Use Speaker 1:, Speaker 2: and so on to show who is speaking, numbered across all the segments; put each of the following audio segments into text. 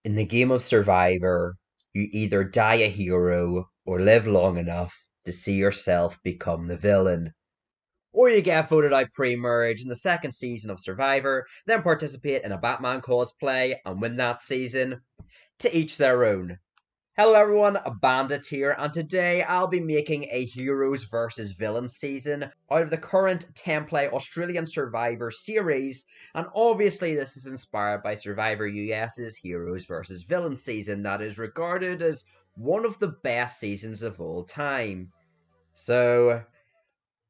Speaker 1: In the game of Survivor, you either die a hero or live long enough to see yourself become the villain. Or you get voted out pre-merge in the second season of Survivor, then participate in a Batman cosplay and win that season. To each their own. Hello everyone, Bandit here, and today I'll be making a Heroes vs Villains season out of the current 10-play Australian Survivor series, and obviously this is inspired by Survivor US's Heroes vs Villains season that is regarded as one of the best seasons of all time. So,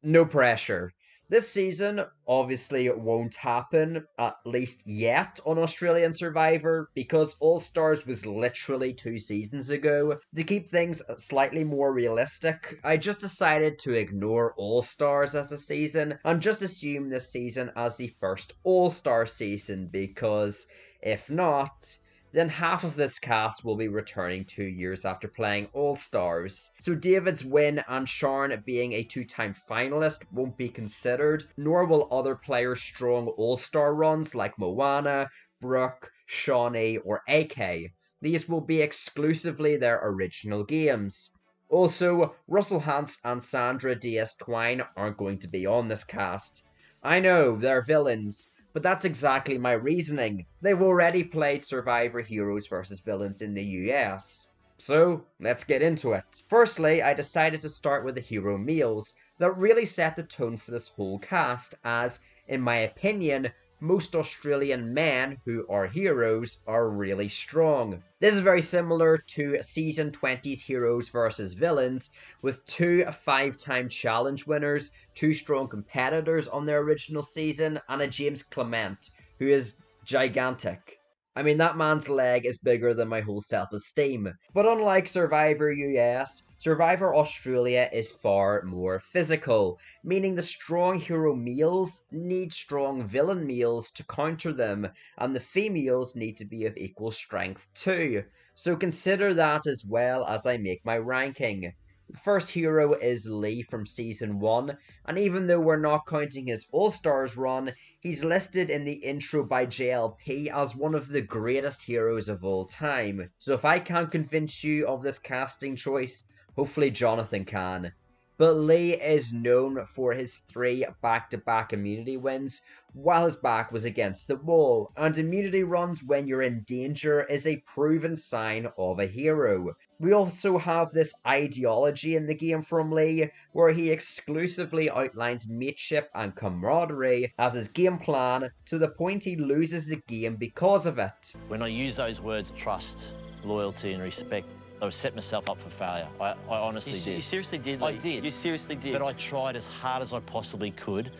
Speaker 1: no pressure. This season obviously won't happen, at least yet, on Australian Survivor, because All Stars was literally 2 seasons ago. To keep things slightly more realistic, I just decided to ignore All Stars as a season, and just assume this season as the first All Star season, because if not, then half of this cast will be returning 2 years after playing All-Stars. So David's win and Sharon being a 2-time finalist won't be considered, nor will other players' strong All-Star runs like Moana, Brooke, Shawnee, or AK. These will be exclusively their original games. Also, Russell Hantz and Sandra Diaz-Twine aren't going to be on this cast. I know, they're villains, but that's exactly my reasoning. They've already played Survivor Heroes vs Villains in the US. So, let's get into it. Firstly, I decided to start with the hero meals that really set the tone for this whole cast, as, in my opinion, most Australian men who are heroes are really strong. This is very similar to Season 20's Heroes vs Villains, with 2 5-time challenge winners, 2 strong competitors on their original season, and a James Clement, who is gigantic. I mean, that man's leg is bigger than my whole self-esteem. But unlike Survivor US, Survivor Australia is far more physical, meaning the strong hero meals need strong villain meals to counter them, and the females need to be of equal strength too. So consider that as well as I make my ranking. The first hero is Lee from Season 1, and even though we're not counting his All-Stars run, he's listed in the intro by JLP as one of the greatest heroes of all time. So if I can't convince you of this casting choice, hopefully Jonathan can. But Lee is known for his 3 back-to-back immunity wins while his back was against the wall, and immunity runs when you're in danger is a proven sign of a hero. We also have this ideology in the game from Lee, where he exclusively outlines mateship and camaraderie as his game plan, to the point he loses the game because of it.
Speaker 2: When I use those words, trust, loyalty and respect, I set myself up for failure. I honestly did.
Speaker 3: You seriously did?
Speaker 2: I did.
Speaker 3: You seriously did?
Speaker 2: But I tried as hard as I possibly could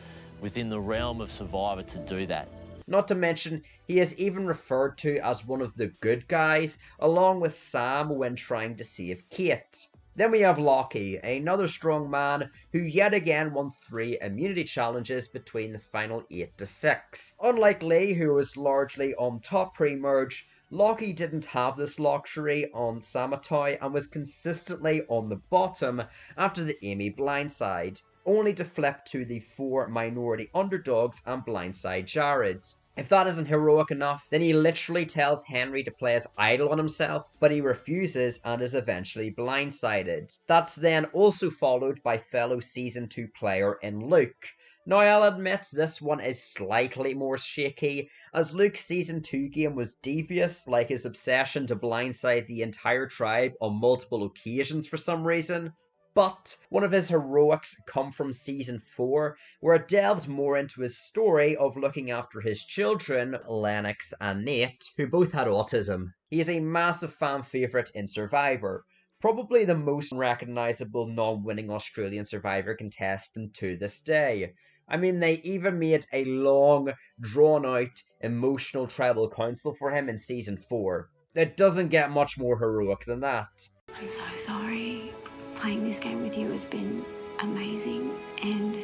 Speaker 2: within the realm of Survivor to do that.
Speaker 1: Not to mention, he is even referred to as one of the good guys, along with Sam when trying to save Kate. Then we have Lockie, another strong man who yet again won 3 immunity challenges between the final 8 to 6. Unlike Lee, who was largely on top pre-merge, Lockie didn't have this luxury on Samatoi and was consistently on the bottom after the Amy blindside, only to flip to the 4 minority underdogs and blindside Jared. If that isn't heroic enough, then he literally tells Henry to play as idol on himself, but he refuses and is eventually blindsided. That's then also followed by fellow Season 2 player in Luke. Now I'll admit this one is slightly more shaky, as Luke's Season 2 game was devious, like his obsession to blindside the entire tribe on multiple occasions for some reason. But one of his heroics come from Season 4, where it delved more into his story of looking after his children, Lennox and Nate, who both had autism. He is a massive fan favourite in Survivor, probably the most recognisable non-winning Australian Survivor contestant to this day. I mean, they even made a long, drawn-out, emotional tribal council for him in Season 4. It doesn't get much more heroic than that.
Speaker 4: I'm so sorry. Playing this game with you has been amazing, and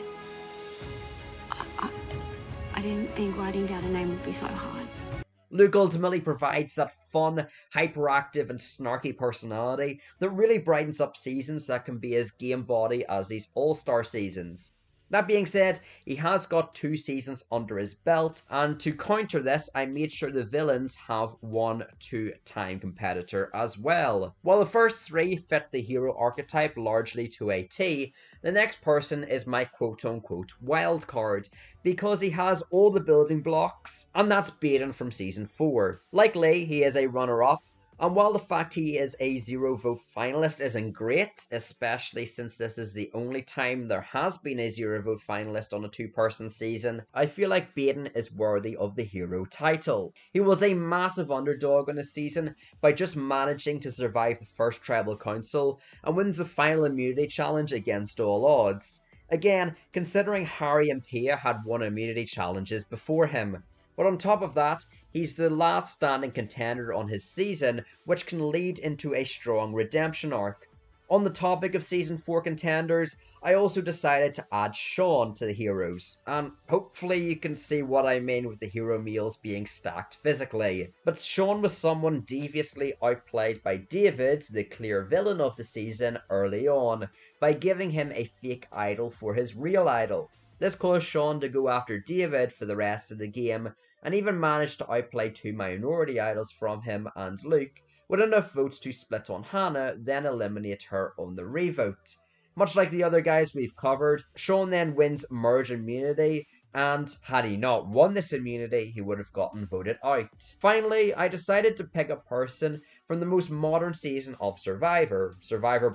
Speaker 4: I didn't think writing down a name would be so hard.
Speaker 1: Luke ultimately provides that fun, hyperactive and snarky personality that really brightens up seasons that can be as game body as these All-Star seasons. That being said, he has got 2 seasons under his belt, and to counter this, I made sure the villains have 1 2-time competitor as well. While the first 3 fit the hero archetype largely to a T, the next person is my quote-unquote wild card, because he has all the building blocks, and that's Baden from Season 4. Like Lee, he is a runner-up, and while the fact he is a 0-vote finalist isn't great, especially since this is the only time there has been a 0-vote finalist on a 2-person season, I feel like Baden is worthy of the hero title. He was a massive underdog on the season by just managing to survive the first tribal council and wins the final immunity challenge against all odds. Again, considering Harry and Pia had won immunity challenges before him. But on top of that, he's the last standing contender on his season, which can lead into a strong redemption arc. On the topic of Season 4 contenders, I also decided to add Sean to the heroes, and hopefully you can see what I mean with the hero meals being stacked physically. But Sean was someone deviously outplayed by David, the clear villain of the season, early on, by giving him a fake idol for his real idol. This caused Sean to go after David for the rest of the game, and even managed to outplay 2 minority idols from him and Luke, with enough votes to split on Hannah, then eliminate her on the revote. Much like the other guys we've covered, Sean then wins merge immunity, and had he not won this immunity, he would have gotten voted out. Finally, I decided to pick a person from the most modern season of Survivor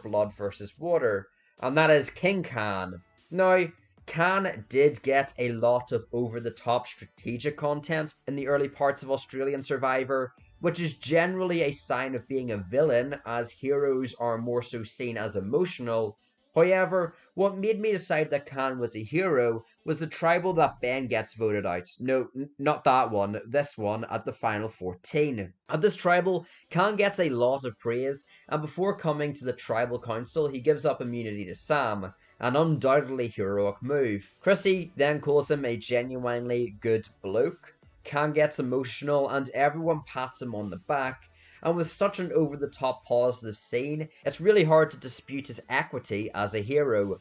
Speaker 1: Blood vs. Water, and that is King Khan. Now, Khan did get a lot of over-the-top strategic content in the early parts of Australian Survivor, which is generally a sign of being a villain, as heroes are more so seen as emotional. However, what made me decide that Khan was a hero was the tribal that Ben gets voted out. No, not that one, this one at the final 14. At this tribal, Khan gets a lot of praise, and before coming to the tribal council, he gives up immunity to Sam, an undoubtedly heroic move. Chrissy then calls him a genuinely good bloke. Khan gets emotional and everyone pats him on the back, and with such an over-the-top positive scene, it's really hard to dispute his equity as a hero.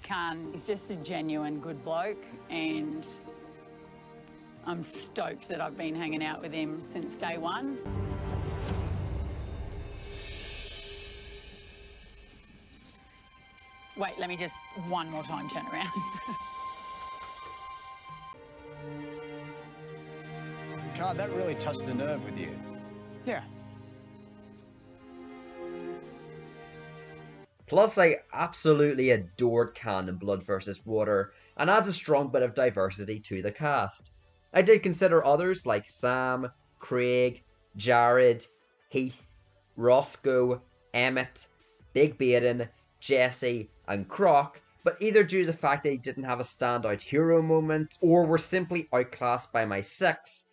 Speaker 3: Khan is just a genuine good bloke, and I'm stoked that I've been hanging out with him since day one. Wait, let me just one more time turn around.
Speaker 5: God, that really touched a nerve with you.
Speaker 3: Yeah.
Speaker 1: Plus, I absolutely adored Khan in Blood vs. Water, and adds a strong bit of diversity to the cast. I did consider others like Sam, Craig, Jared, Heath, Roscoe, Emmett, Big Baden, Jesse, and Croc, but either due to the fact they didn't have a standout hero moment, or were simply outclassed by my 6,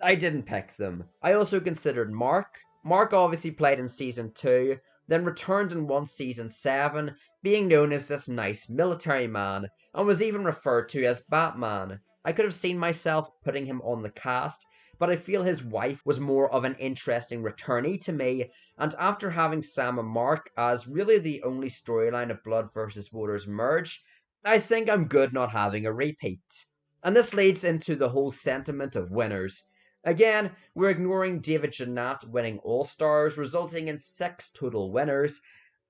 Speaker 1: I didn't pick them. I also considered Mark. Mark obviously played in Season 2, then returned in Season 7, being known as this nice military man, and was even referred to as Batman. I could have seen myself putting him on the cast, but I feel his wife was more of an interesting returnee to me, and after having Sam and Mark as really the only storyline of Blood vs. Water's merge, I think I'm good not having a repeat. And this leads into the whole sentiment of winners. Again, we're ignoring David Jeanette winning All-Stars, resulting in 6 total winners,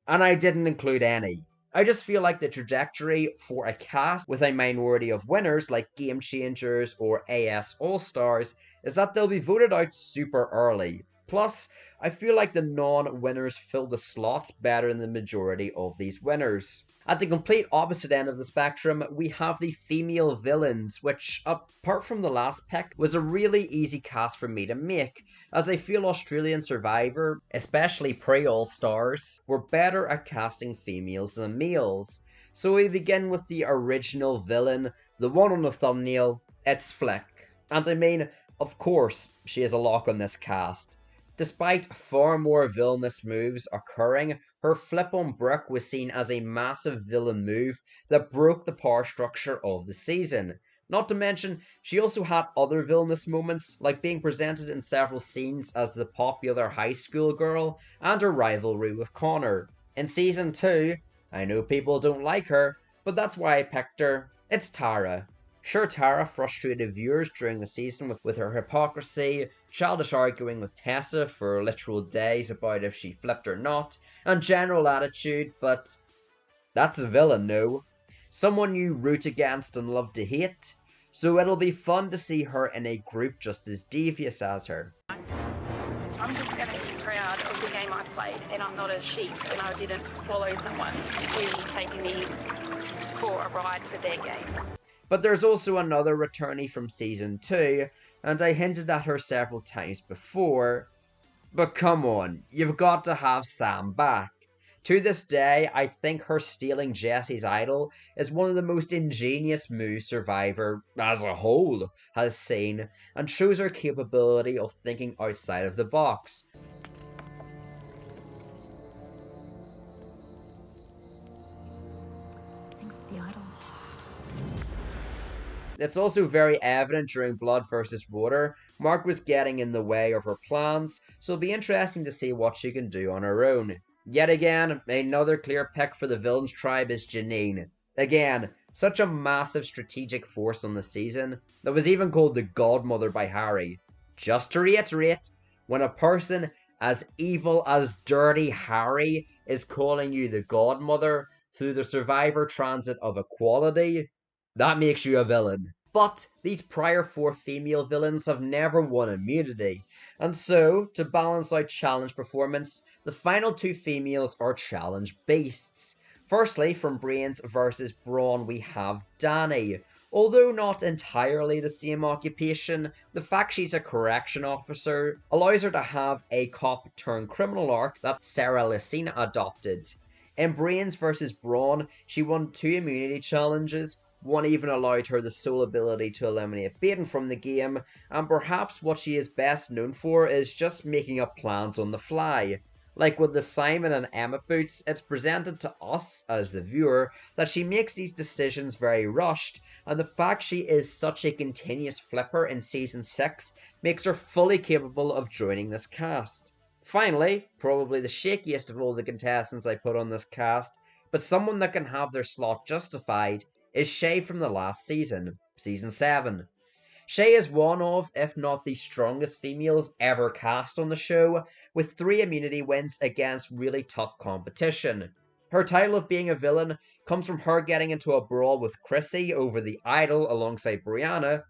Speaker 1: and I didn't include any. I just feel like the trajectory for a cast with a minority of winners like Game Changers or AS All-Stars is that they'll be voted out super early. Plus, I feel like the non-winners fill the slots better than the majority of these winners. At the complete opposite end of the spectrum, we have the female villains, which, apart from the last pick, was a really easy cast for me to make, as I feel Australian Survivor, especially pre-All-Stars, were better at casting females than males. So we begin with the original villain, the one on the thumbnail, it's Flick. And I mean, of course, she is a lock on this cast. Despite far more villainous moves occurring, her flip on Brooke was seen as a massive villain move that broke the power structure of the season. Not to mention, she also had other villainous moments, like being presented in several scenes as the popular high school girl and her rivalry with Connor. In Season 2, I know people don't like her, but that's why I picked her. It's Tara. Sure, Tara frustrated viewers during the season with her hypocrisy, childish arguing with Tessa for literal days about if she flipped or not, and general attitude, but that's a villain, no? Someone you root against and love to hate, so it'll be fun to see her in a group just as devious as her.
Speaker 6: I'm just going to be proud of the game I played, and I'm not a sheep, and I didn't follow someone who's taking me for a ride for their game.
Speaker 1: But there's also another returnee from Season 2, and I hinted at her several times before. But come on, you've got to have Sam back. To this day, I think her stealing Jesse's idol is one of the most ingenious moves Survivor, as a whole, has seen, and shows her capability of thinking outside of the box.
Speaker 4: Thanks for the idol.
Speaker 1: It's also very evident during Blood vs. Water, Mark was getting in the way of her plans, so it'll be interesting to see what she can do on her own. Yet again, another clear pick for the Villains tribe is Janine. Again, such a massive strategic force on the season that was even called the Godmother by Harry. Just to reiterate, when a person as evil as Dirty Harry is calling you the Godmother through the Survivor transit of equality, that makes you a villain. But these prior 4 female villains have never won immunity, and so, to balance out challenge performance, the final 2 females are challenge beasts. Firstly, from Brains vs. Brawn we have Danny. Although not entirely the same occupation, the fact she's a correction officer allows her to have a cop-turned-criminal arc that Sarah Lysina adopted. In Brains vs. Brawn, she won 2 immunity challenges. One even allowed her the sole ability to eliminate Baden from the game, and perhaps what she is best known for is just making up plans on the fly. Like with the Simon and Emma boots, it's presented to us, as the viewer, that she makes these decisions very rushed, and the fact she is such a continuous flipper in Season 6 makes her fully capable of joining this cast. Finally, probably the shakiest of all the contestants I put on this cast, but someone that can have their slot justified, is Shay from the last season, Season 7. Shay is one of, if not the strongest females ever cast on the show, with 3 immunity wins against really tough competition. Her title of being a villain comes from her getting into a brawl with Chrissy over the idol alongside Brianna.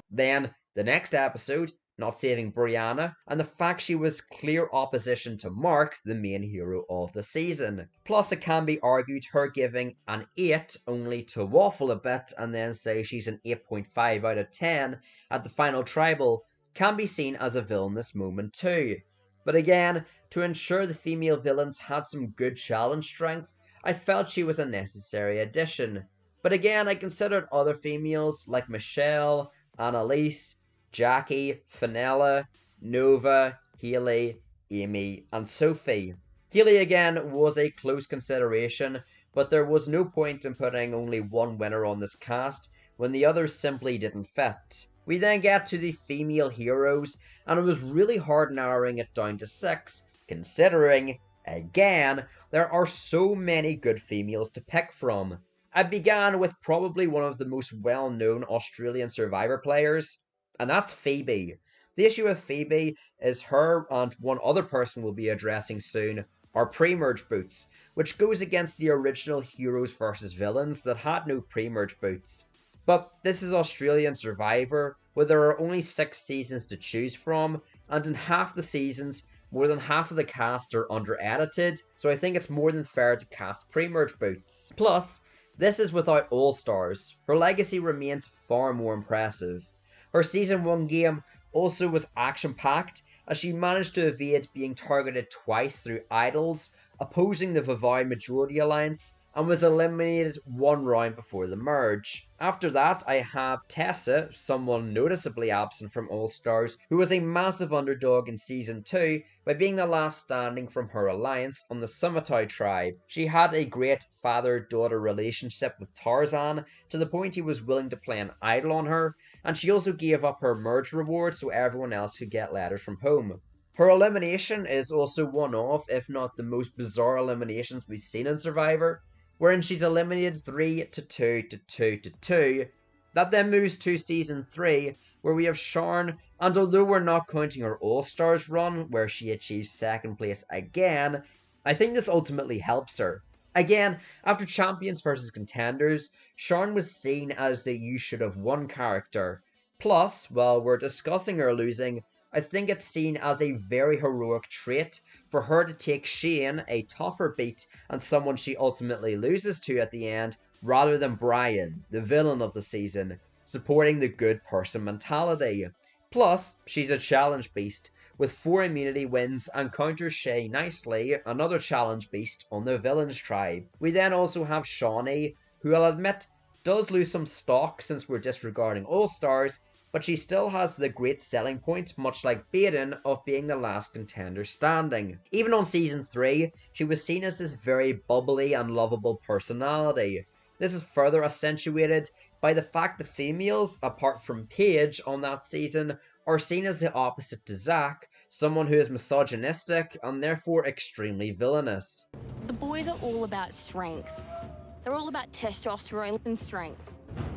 Speaker 1: Then, the next episode, not saving Brianna, and the fact she was clear opposition to Mark, the main hero of the season. Plus, it can be argued her giving an 8 only to waffle a bit and then say she's an 8.5 out of 10 at the final tribal can be seen as a villainous moment too. But again, to ensure the female villains had some good challenge strength, I felt she was a necessary addition. But again, I considered other females like Michelle, Annalise, Jackie, Fenella, Nova, Haley, Amy, and Sophie. Haley again was a close consideration, but there was no point in putting only one winner on this cast when the others simply didn't fit. We then get to the female heroes, and it was really hard narrowing it down to 6, considering, again, there are so many good females to pick from. I began with probably one of the most well-known Australian Survivor players, and that's Phoebe. The issue with Phoebe is her and one other person we'll be addressing soon are pre-merge boots, which goes against the original Heroes vs Villains that had no pre-merge boots. But this is Australian Survivor, where there are only 6 seasons to choose from, and in half the seasons, more than half of the cast are under-edited, so I think it's more than fair to cast pre-merge boots. Plus, this is without All-Stars. Her legacy remains far more impressive. Her Season 1 game also was action-packed, as she managed to evade being targeted twice through idols, opposing the Vavai Majority Alliance, and was eliminated one round before the merge. After that, I have Tessa, someone noticeably absent from All Stars, who was a massive underdog in Season 2 by being the last standing from her alliance on the Sumatow tribe. She had a great father-daughter relationship with Tarzan, to the point he was willing to play an idol on her, and she also gave up her merge reward so everyone else could get letters from home. Her elimination is also one of, if not the most bizarre eliminations we've seen in Survivor, wherein she's eliminated 3-2 to 2-2. That then moves to Season 3, where we have Sian, and although we're not counting her All-Stars run, where she achieves 2nd place again, I think this ultimately helps her. Again, after Champions vs Contenders, Sian was seen as the you should have won character. Plus, while we're discussing her losing, I think it's seen as a very heroic trait for her to take Shane, a tougher beat and someone she ultimately loses to at the end, rather than Brian, the villain of the season, supporting the good person mentality. Plus, she's a challenge beast, with 4 immunity wins and counters Shay nicely, another challenge beast on the villains tribe. We then also have Shawnee, who I'll admit does lose some stock since we're disregarding All Stars, but she still has the great selling point, much like Baden, of being the last contender standing. Even on Season 3, she was seen as this very bubbly and lovable personality. This is further accentuated by the fact the females, apart from Paige on that season, are seen as the opposite to Zach, someone who is misogynistic and therefore extremely villainous.
Speaker 7: The boys are all about strength. They're all about testosterone and strength.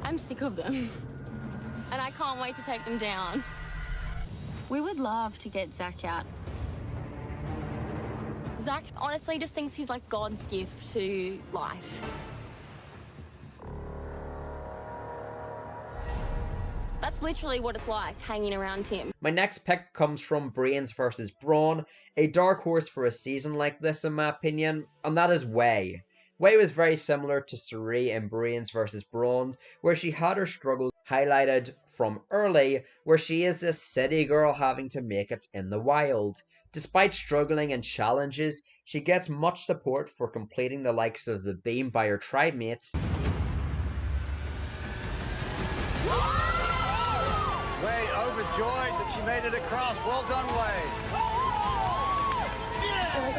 Speaker 7: I'm sick of them. And I can't wait to take them down. We would love to get Zach out. Zach honestly just thinks he's like God's gift to life. That's literally what it's like hanging around him.
Speaker 1: My next pick comes from Brains vs Brawn, a dark horse for a season like this in my opinion, and that is Wei. Wei was very similar to Suri in Brains vs Brawn, where she had her struggles highlighted from early, where she is this city girl having to make it in the wild. Despite struggling in challenges, she gets much support for completing the likes of the beam by her tribe mates.
Speaker 5: Way overjoyed that she made it across. Well done, Way.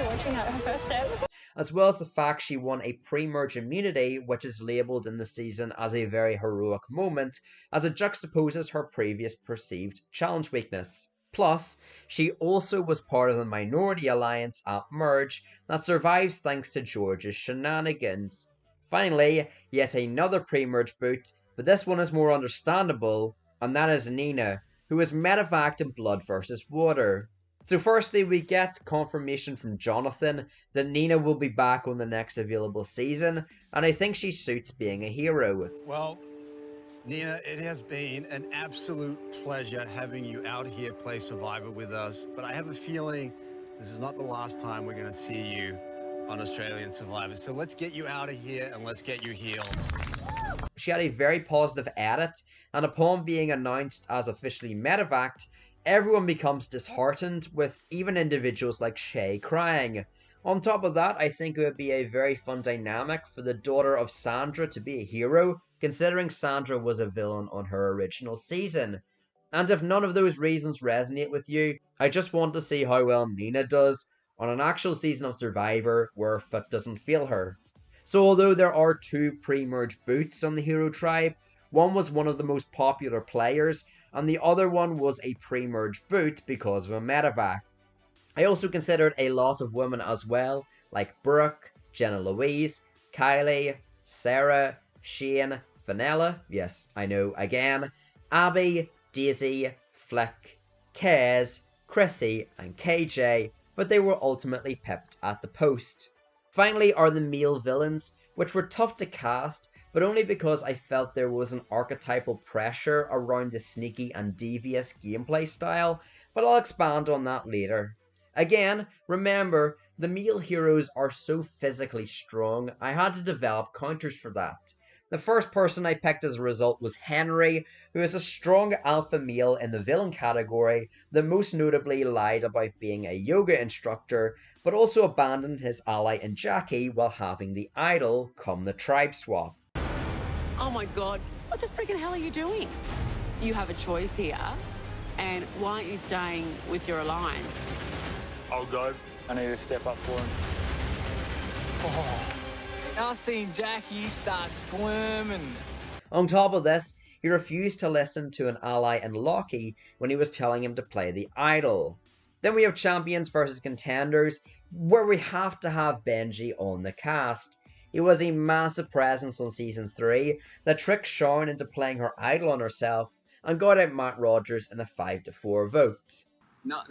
Speaker 6: Watching out her first steps.
Speaker 1: As well as the fact she won a pre-merge immunity, which is labelled in the season as a very heroic moment, as it juxtaposes her previous perceived challenge weakness. Plus, she also was part of the minority alliance at merge that survives thanks to George's shenanigans. Finally, yet another pre-merge boot, but this one is more understandable, and that is Nina, who is medevaced in Blood vs Water. So firstly, we get confirmation from Jonathan that Nina will be back on the next available season, and I think she suits being a hero.
Speaker 5: Well, Nina, it has been an absolute pleasure having you out here play Survivor with us, but I have a feeling this is not the last time we're going to see you on Australian Survivor. So let's get you out of here and let's get you healed.
Speaker 1: She had a very positive edit, and upon being announced as officially medevaced, everyone becomes disheartened, with even individuals like Shay crying. On top of that, I think it would be a very fun dynamic for the daughter of Sandra to be a hero, considering Sandra was a villain on her original season. And if none of those reasons resonate with you, I just want to see how well Nina does on an actual season of Survivor where Fit doesn't fail her. So although there are 2 pre-merge boots on the hero tribe, one was one of the most popular players, and the other one was a pre-merge boot because of a medevac. I also considered a lot of women as well, like Brooke, Jenna Louise, Kylie, Sarah, Shane, Fenella, yes, I know again, Abby, Daisy, Flick, Kez, Chrissy, and KJ, but they were ultimately pipped at the post. Finally are the male villains, which were tough to cast, but only because I felt there was an archetypal pressure around the sneaky and devious gameplay style, but I'll expand on that later. Again, remember, the male heroes are so physically strong, I had to develop counters for that. The first person I picked as a result was Henry, who is a strong alpha male in the villain category that most notably lied about being a yoga instructor, but also abandoned his ally in Jackie while having the idol come the tribe swap.
Speaker 8: Oh my God, what the freaking hell are you doing? You have a choice here, and why aren't you staying with your alliance?
Speaker 9: I'll go. I need to step up for him. Oh. I seen Jackie start squirming.
Speaker 1: On top of this, he refused to listen to an ally in Loki when he was telling him to play the idol. Then we have champions versus contenders, where we have to have Benji on the cast. He was a massive presence on season 3 that tricked Shawn into playing her idol on herself and got out Matt Rogers in a 5-4 vote.
Speaker 10: No.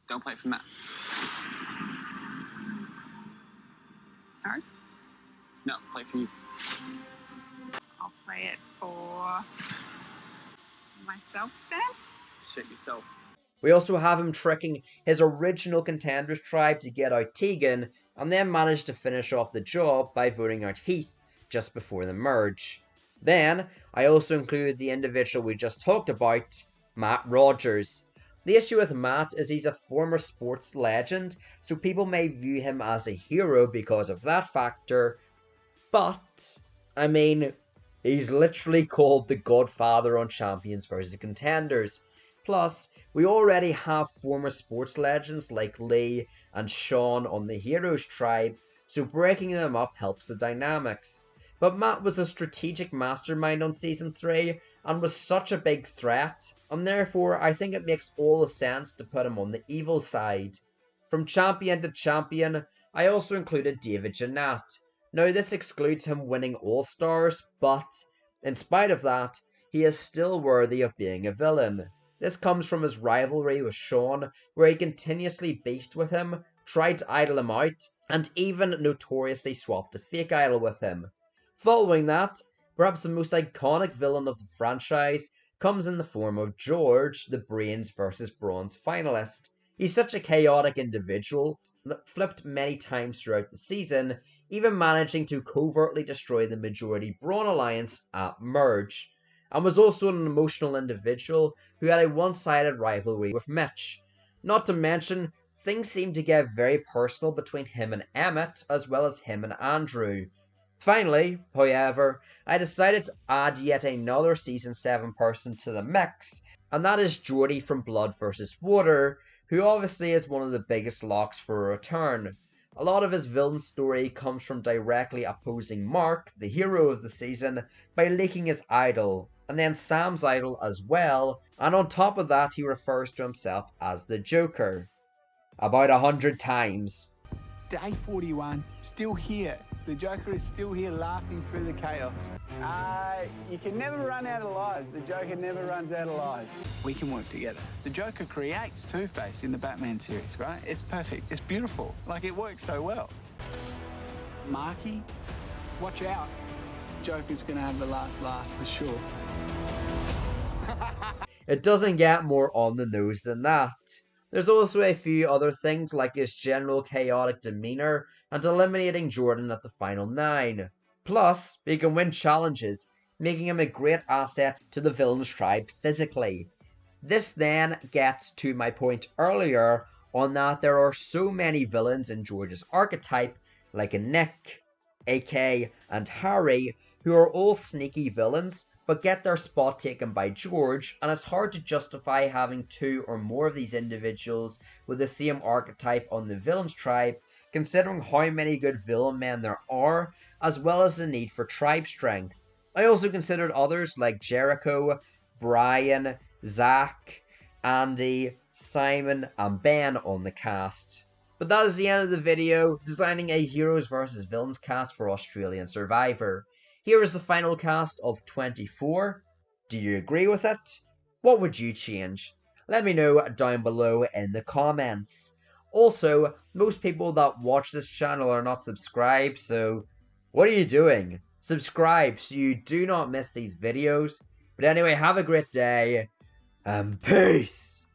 Speaker 10: Don't play for Matt.
Speaker 6: Karud?
Speaker 10: No, play for you.
Speaker 6: I'll play it for myself then.
Speaker 10: Shit yourself.
Speaker 1: We also have him tricking his original contenders tribe to get out Tegan, and then managed to finish off the job by voting out Heath just before the merge. Then, I also included the individual we just talked about, Matt Rogers. The issue with Matt is he's a former sports legend, so people may view him as a hero because of that factor, but, I mean, he's literally called the Godfather on Champions vs. Contenders. Plus, we already have former sports legends like Lee and Shawn on the Heroes tribe, so breaking them up helps the dynamics. But Matt was a strategic mastermind on season 3 and was such a big threat, and therefore I think it makes all the sense to put him on the evil side. From champion to champion, I also included David Jeanette. Now this excludes him winning All-Stars, but in spite of that, he is still worthy of being a villain. This comes from his rivalry with Shawn, where he continuously beefed with him, tried to idle him out, and even notoriously swapped a fake idol with him. Following that, perhaps the most iconic villain of the franchise comes in the form of George, the Brains vs. Bronze finalist. He's such a chaotic individual that flipped many times throughout the season, even managing to covertly destroy the majority Brawn alliance at Merge, and was also an emotional individual who had a one-sided rivalry with Mitch. Not to mention, things seemed to get very personal between him and Emmett, as well as him and Andrew. Finally, however, I decided to add yet another Season 7 person to the mix, and that is Geordie from Blood vs. Water, who obviously is one of the biggest locks for a return. A lot of his villain story comes from directly opposing Mark, the hero of the season, by leaking his idol, and then Sam's idol as well, and on top of that he refers to himself as the Joker. About 100 times.
Speaker 11: Day 41, still here. The Joker is still here laughing through the chaos. You can never run out of lies. The Joker never runs out of lies. We can work together. The Joker creates Two-Face in the Batman series, right? It's perfect. It's beautiful. Like, it works so well. Marky, watch out. Joker's gonna have the last laugh for sure.
Speaker 1: It doesn't get more on the nose than that. There's also a few other things like his general chaotic demeanour and eliminating Jordan at the final 9. Plus, he can win challenges, making him a great asset to the villain's tribe physically. This then gets to my point earlier on that there are so many villains in George's archetype, like a Nick, AK, and Harry, who are all sneaky villains, but get their spot taken by George, and it's hard to justify having 2 or more of these individuals with the same archetype on the villain's tribe, considering how many good villain men there are, as well as the need for tribe strength. I also considered others like Jericho, Brian, Zach, Andy, Simon, and Ben on the cast. But that is the end of the video, designing a Heroes vs Villains cast for Australian Survivor. Here is the final cast of 24. Do you agree with it? What would you change? Let me know down below in the comments. Also, most people that watch this channel are not subscribed, so what are you doing? Subscribe so you do not miss these videos. But anyway, have a great day, and peace!